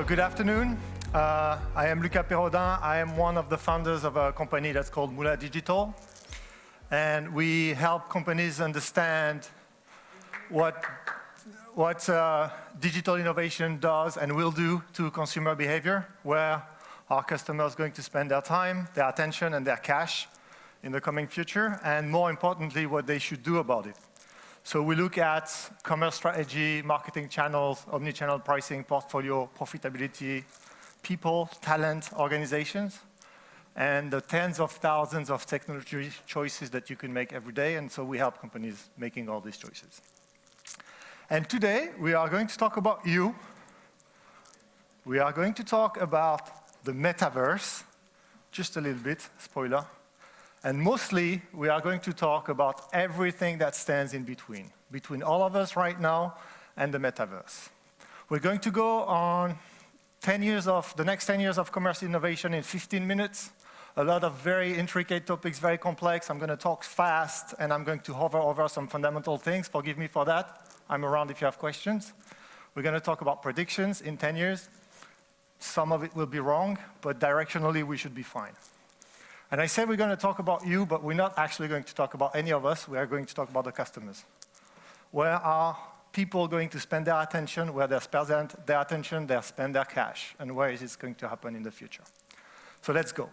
Good afternoon. I am Perraudin. I am one of the founders of a company that's called Mula Digital. And we help companies understand what digital innovation does and will do to consumer behavior, where our customers are going to spend their time, their attention, and their cash in the coming future, and more importantly, what they should do about it. So we look at commerce strategy, marketing channels, omni-channel pricing, portfolio, profitability, people, talent, organizations, and the tens of thousands of technology choices that you can make every day, and so we help companies making all these choices. And today, we are going to talk about you. We are going to talk about the Metaverse, just a little bit, spoiler. And mostly, we are going to talk about everything that stands in between all of us right now and the Metaverse. We're going to go on the next 10 years of commerce innovation in 15 minutes. A lot of very intricate topics, very complex. I'm going to talk fast, and I'm going to hover over some fundamental things. Forgive me for that. I'm around if you have questions. We're going to talk about predictions in 10 years. Some of it will be wrong, but directionally, we should be fine. And I said we're going to talk about you, but we're not actually going to talk about any of us. We are going to talk about the customers. Where are people going to spend their attention, where they spend their attention, they spend their cash, and where is this going to happen in the future? So let's go.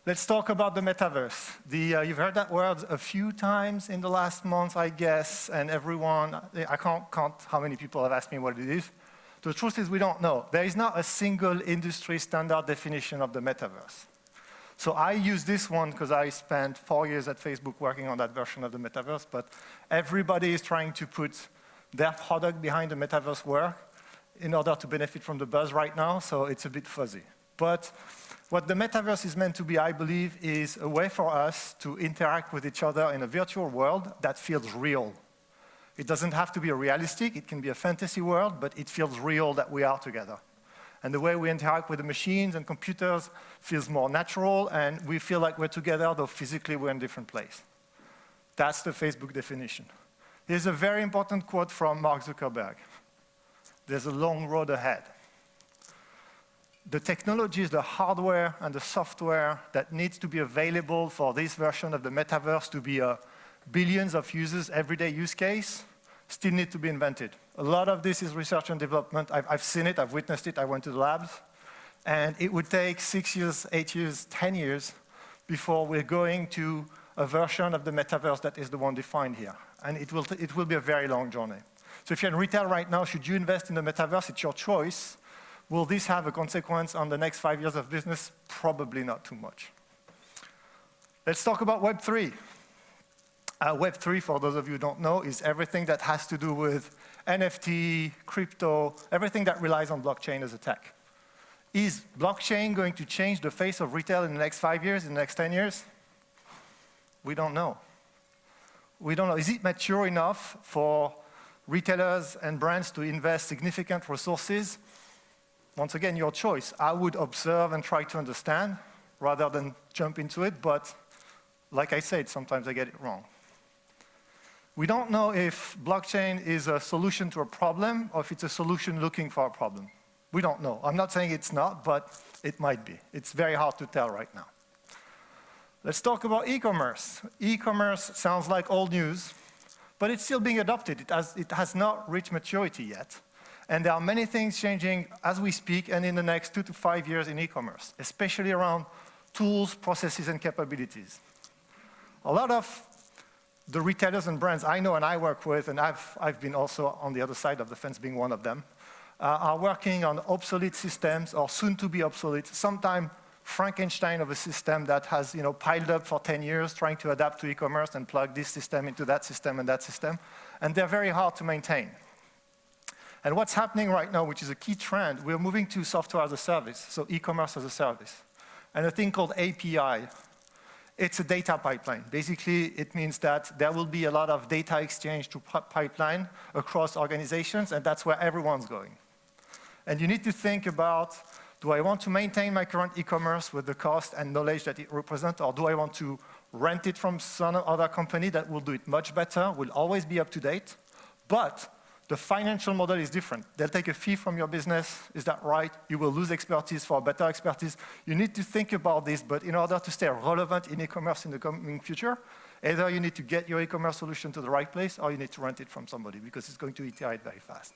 Let's talk about the Metaverse. You've heard that word a few times in the last month, I guess, and everyone, I can't count how many people have asked me what it is. The truth is we don't know. There is not a single industry standard definition of the Metaverse. So I use this one because I spent 4 years at Facebook working on that version of the Metaverse, but everybody is trying to put their product behind the Metaverse work in order to benefit from the buzz right now, so it's a bit fuzzy. But what the Metaverse is meant to be, I believe, is a way for us to interact with each other in a virtual world that feels real. It doesn't have to be a realistic, it can be a fantasy world, but it feels real that we are together. And the way we interact with the machines and computers feels more natural, and we feel like we're together, though physically we're in a different place. That's the Facebook definition. Here's a very important quote from Mark Zuckerberg. There's a long road ahead. The technologies, the hardware and the software that needs to be available for this version of the Metaverse to be a billions of users, everyday use case, still need to be invented. A lot of this is research and development. I've seen it, I've witnessed it, I went to the labs. And it would take 6 years, 8 years, 10 years before we're going to a version of the Metaverse that is the one defined here. And it will be a very long journey. So if you're in retail right now, should you invest in the Metaverse? It's your choice. Will this have a consequence on the next 5 years of business? Probably not too much. Let's talk about Web3. Web3, for those of you who don't know, is everything that has to do with NFT, crypto, everything that relies on blockchain as a tech. Is blockchain going to change the face of retail in the next 5 years, in the next 10 years? We don't know. We don't know. Is it mature enough for retailers and brands to invest significant resources? Once again, your choice. I would observe and try to understand rather than jump into it, but like I said, sometimes I get it wrong. We don't know if blockchain is a solution to a problem or if it's a solution looking for a problem. We don't know. I'm not saying it's not, but it might be. It's very hard to tell right now. Let's talk about e-commerce. E-commerce sounds like old news, but it's still being adopted. It has not reached maturity yet. And there are many things changing as we speak and in the next 2 to 5 years in e-commerce, especially around tools, processes, and capabilities. A lot of the retailers and brands I know and I work with, and I've been also on the other side of the fence being one of them, are working on obsolete systems or soon to be obsolete, sometimes Frankenstein of a system that has piled up for 10 years trying to adapt to e-commerce and plug this system into that system and that system, and they're very hard to maintain. And what's happening right now, which is a key trend, we're moving to software as a service, so e-commerce as a service, and a thing called API. It's a data pipeline. Basically, it means that there will be a lot of data exchange to pipeline across organizations, and that's where everyone's going. And you need to think about, do I want to maintain my current e-commerce with the cost and knowledge that it represents, or do I want to rent it from some other company that will do it much better, will always be up to date, but The financial model is different. They'll take a fee from your business. Is that right? You will lose expertise for better expertise. You need to think about this, but in order to stay relevant in e-commerce in the coming future, either you need to get your e-commerce solution to the right place or you need to rent it from somebody because it's going to iterate very fast.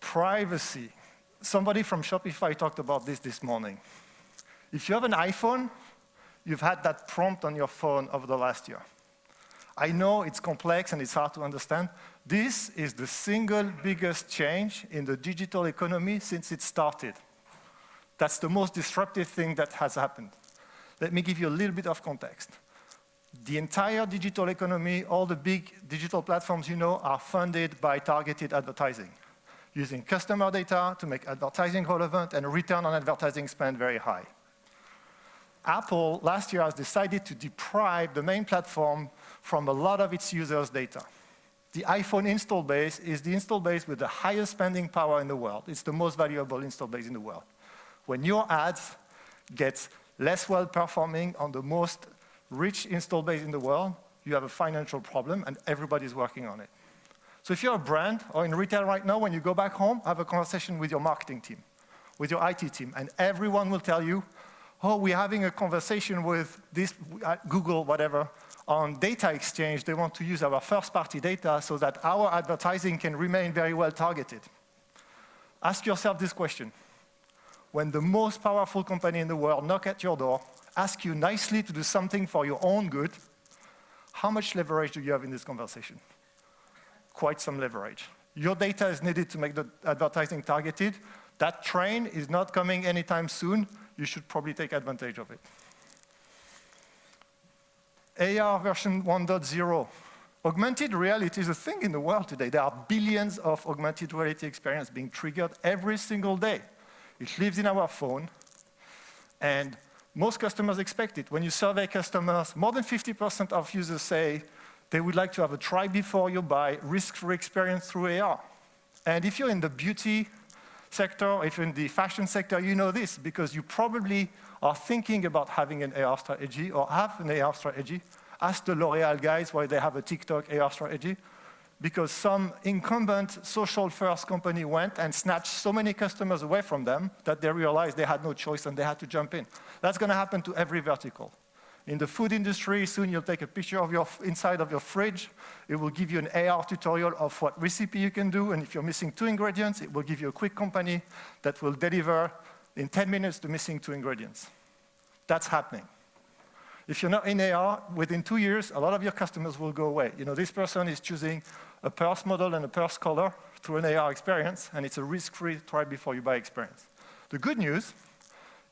Privacy. Somebody from Shopify talked about this morning. If you have an iPhone, you've had that prompt on your phone over the last year. I know it's complex and it's hard to understand. This is the single biggest change in the digital economy since it started. That's the most disruptive thing that has happened. Let me give you a little bit of context. The entire digital economy, all the big digital platforms you know, are funded by targeted advertising, using customer data to make advertising relevant and return on advertising spend very high. Apple, last year, has decided to deprive the main platform from a lot of its users' data. The iPhone install base is the install base with the highest spending power in the world. It's the most valuable install base in the world. When your ads get less well-performing on the most rich install base in the world, you have a financial problem, and everybody's working on it. So if you're a brand or in retail right now, when you go back home, have a conversation with your marketing team, with your IT team, and everyone will tell you, oh, we're having a conversation with this, Google, whatever, on data exchange. They want to use our first-party data so that our advertising can remain very well targeted. Ask yourself this question. When the most powerful company in the world knock at your door, ask you nicely to do something for your own good, how much leverage do you have in this conversation? Quite some leverage. Your data is needed to make the advertising targeted. That train is not coming anytime soon. You should probably take advantage of it. AR version 1.0. Augmented reality is a thing in the world today. There are billions of augmented reality experiences being triggered every single day. It lives in our phone, and most customers expect it. When you survey customers, more than 50% of users say they would like to have a try before you buy, risk-free experience through AR. And if you're in the beauty sector, if you're in the fashion sector, you know this because you probably are thinking about having an AR strategy or have an AR strategy. Ask the L'Oreal guys why they have a TikTok AR strategy. Because some incumbent social-first company went and snatched so many customers away from them that they realized they had no choice and they had to jump in. That's going to happen to every vertical. In the food industry, soon you'll take a picture of your inside of your fridge. It will give you an AR tutorial of what recipe you can do, and if you're missing 2 ingredients, it will give you a quick company that will deliver in 10 minutes the missing 2 ingredients. That's happening. If you're not in AR, within 2 years, a lot of your customers will go away. You know, this person is choosing a purse model and a purse color through an AR experience, and it's a risk-free try-before-you-buy experience. The good news,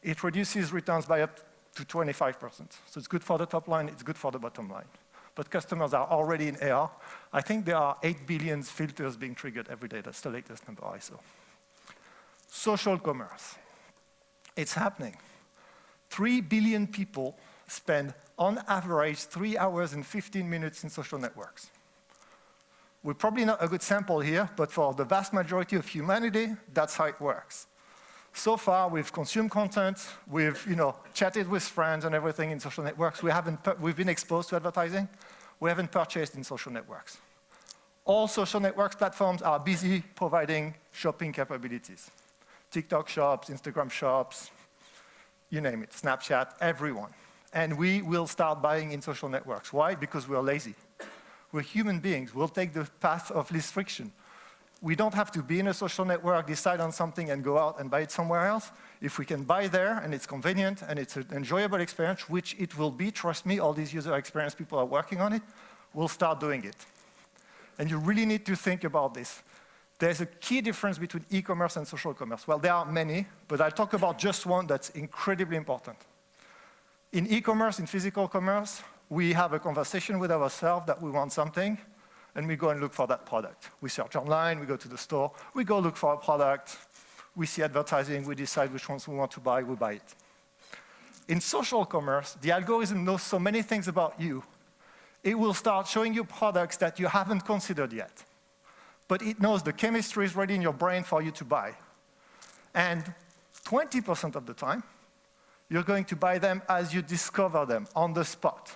it reduces returns by up to 25%. So it's good for the top line, it's good for the bottom line. But customers are already in AR. I think there are 8 billion filters being triggered every day. That's the latest number I saw. Social commerce. It's happening. 3 billion people spend, on average, 3 hours and 15 minutes in social networks. We're probably not a good sample here, but for the vast majority of humanity, that's how it works. So far, we've consumed content, we've chatted with friends and everything in social networks. We've been exposed to advertising. We haven't purchased in social networks. All social networks platforms are busy providing shopping capabilities. TikTok shops, Instagram shops, you name it, Snapchat, everyone. And we will start buying in social networks. Why? Because we're lazy. We're human beings. We'll take the path of least friction. We don't have to be in a social network, decide on something, and go out and buy it somewhere else. If we can buy there, and it's convenient, and it's an enjoyable experience, which it will be, trust me, all these user experience people are working on it, we'll start doing it. And you really need to think about this. There's a key difference between e-commerce and social commerce. Well, there are many, but I'll talk about just one that's incredibly important. In e-commerce, in physical commerce, we have a conversation with ourselves that we want something, and we go and look for that product. We search online, we go to the store, we go look for a product, we see advertising, we decide which ones we want to buy, we buy it. In social commerce, the algorithm knows so many things about you, it will start showing you products that you haven't considered yet. But it knows the chemistry is ready in your brain for you to buy. And 20% of the time, you're going to buy them as you discover them on the spot.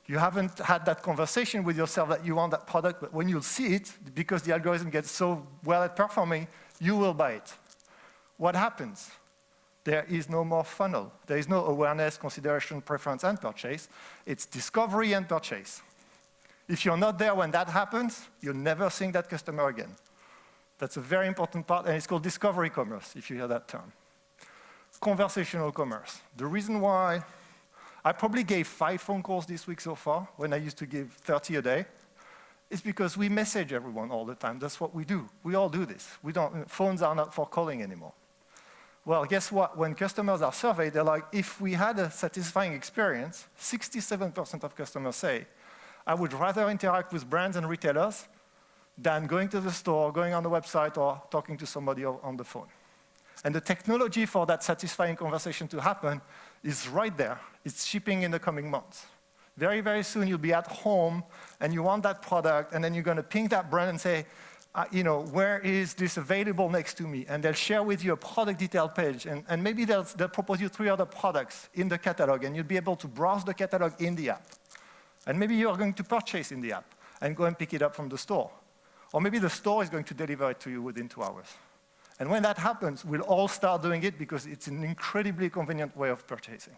You haven't had that conversation with yourself that you want that product, but when you'll see it, because the algorithm gets so well at performing, you will buy it. What happens? There is no more funnel. There is no awareness, consideration, preference, and purchase. It's discovery and purchase. If you're not there when that happens, you're never seeing that customer again. That's a very important part, and it's called discovery commerce, if you hear that term. Conversational commerce. The reason why I probably gave 5 phone calls this week so far, when I used to give 30 a day, is because we message everyone all the time. That's what we do. We all do this. Phones are not for calling anymore. Well, guess what? When customers are surveyed, they're like, if we had a satisfying experience, 67% of customers say, I would rather interact with brands and retailers than going to the store, going on the website, or talking to somebody on the phone. And the technology for that satisfying conversation to happen is right there. It's shipping in the coming months. Very, very soon you'll be at home and you want that product, and then you're going to ping that brand and say, where is this available next to me? And they'll share with you a product detail page, and maybe they'll propose you 3 other products in the catalog, and you'll be able to browse the catalog in the app. And maybe you're going to purchase in the app and go and pick it up from the store. Or maybe the store is going to deliver it to you within 2 hours. And when that happens, we'll all start doing it because it's an incredibly convenient way of purchasing.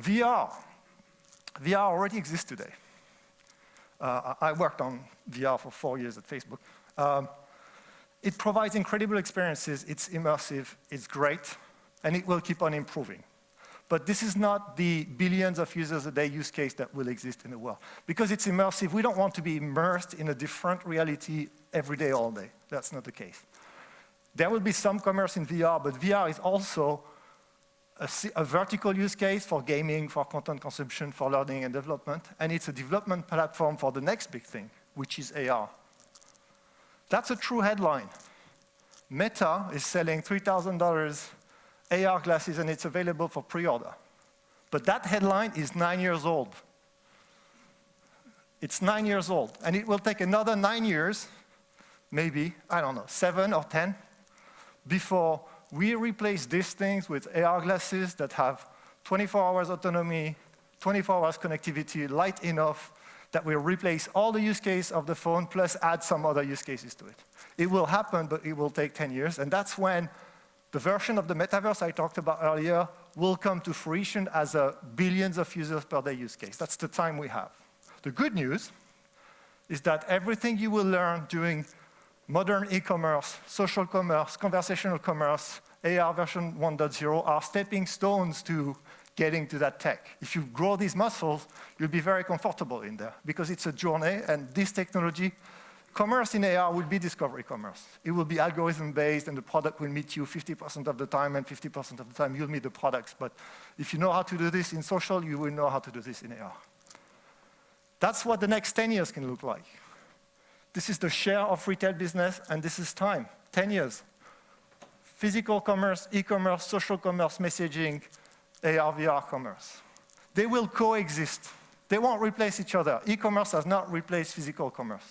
VR. VR already exists today. I worked on VR for 4 years at Facebook. It provides incredible experiences. It's immersive. It's great. And it will keep on improving. But this is not the billions of users a day use case that will exist in the world. Because it's immersive, we don't want to be immersed in a different reality every day, all day. That's not the case. There will be some commerce in VR, but VR is also a vertical use case for gaming, for content consumption, for learning and development, and it's a development platform for the next big thing, which is AR. That's a true headline. Meta is selling $3,000 AR glasses, and it's available for pre-order. But that headline is 9 years old. It's 9 years old, and it will take another 9 years, maybe, 7 or 10, before we replace these things with AR glasses that have 24 hours autonomy, 24 hours connectivity, light enough, that will replace all the use case of the phone, plus add some other use cases to it. It will happen, but it will take 10 years, and that's when the version of the Metaverse I talked about earlier will come to fruition as a billions of users per day use case. That's the time we have. The good news is that everything you will learn during modern e-commerce, social commerce, conversational commerce, AR version 1.0 are stepping stones to getting to that tech. If you grow these muscles, you'll be very comfortable in there because it's a journey, and this technology, commerce in AR will be discovery commerce. It will be algorithm-based, and the product will meet you 50% of the time, and 50% of the time you'll meet the products. But if you know how to do this in social, you will know how to do this in AR. That's what the next 10 years can look like. This is the share of retail business, and this is time, 10 years. Physical commerce, e-commerce, social commerce, messaging, AR, VR commerce. They will coexist. They won't replace each other. E-commerce has not replaced physical commerce.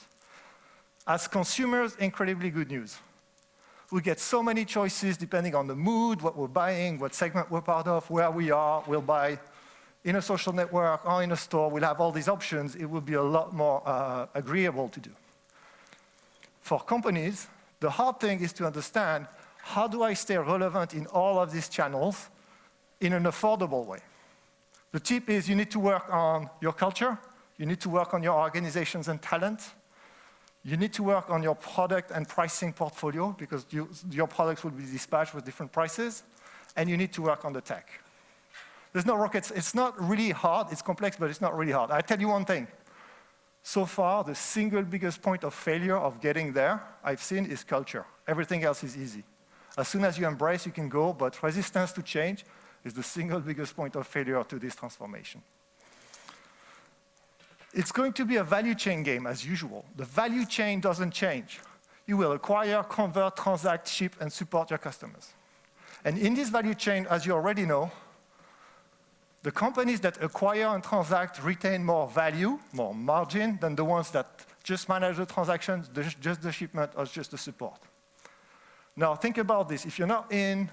As consumers, incredibly good news. We get so many choices depending on the mood, what we're buying, what segment we're part of, where we are. We'll buy in a social network or in a store. We'll have all these options. It will be a lot more agreeable to do. For companies, the hard thing is to understand, how do I stay relevant in all of these channels in an affordable way? The tip is you need to work on your culture. You need to work on your organizations and talent. You need to work on your product and pricing portfolio because your products will be dispatched with different prices. And you need to work on the tech. There's no rockets. It's not really hard. It's complex, but it's not really hard. I tell you one thing. So far, the single biggest point of failure of getting there I've seen is culture. Everything else is easy. As soon as you embrace, you can go, but resistance to change is the single biggest point of failure to this transformation. It's going to be a value chain game, as usual. The value chain doesn't change. You will acquire, convert, transact, ship, and support your customers. And in this value chain, as you already know, the companies that acquire and transact retain more value, more margin, than the ones that just manage the transactions, just the shipment, or just the support. Now, think about this. If you're not in,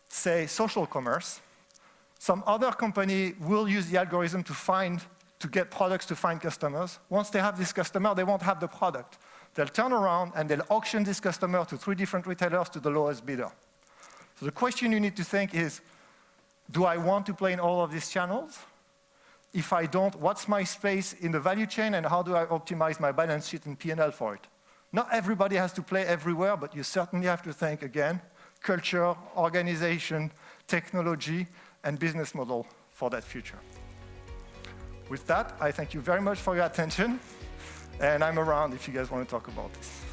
say, social commerce, Some other company will use the algorithm to get products to find customers. Once they have this customer, they won't have the product. They'll turn around and they'll auction this customer to 3 different retailers to the lowest bidder. So the question you need to think is, do I want to play in all of these channels? If I don't, what's my space in the value chain and how do I optimize my balance sheet and P&L for it? Not everybody has to play everywhere, but you certainly have to think again, culture, organization, technology, and business model for that future. With that, I thank you very much for your attention, and I'm around if you guys want to talk about this.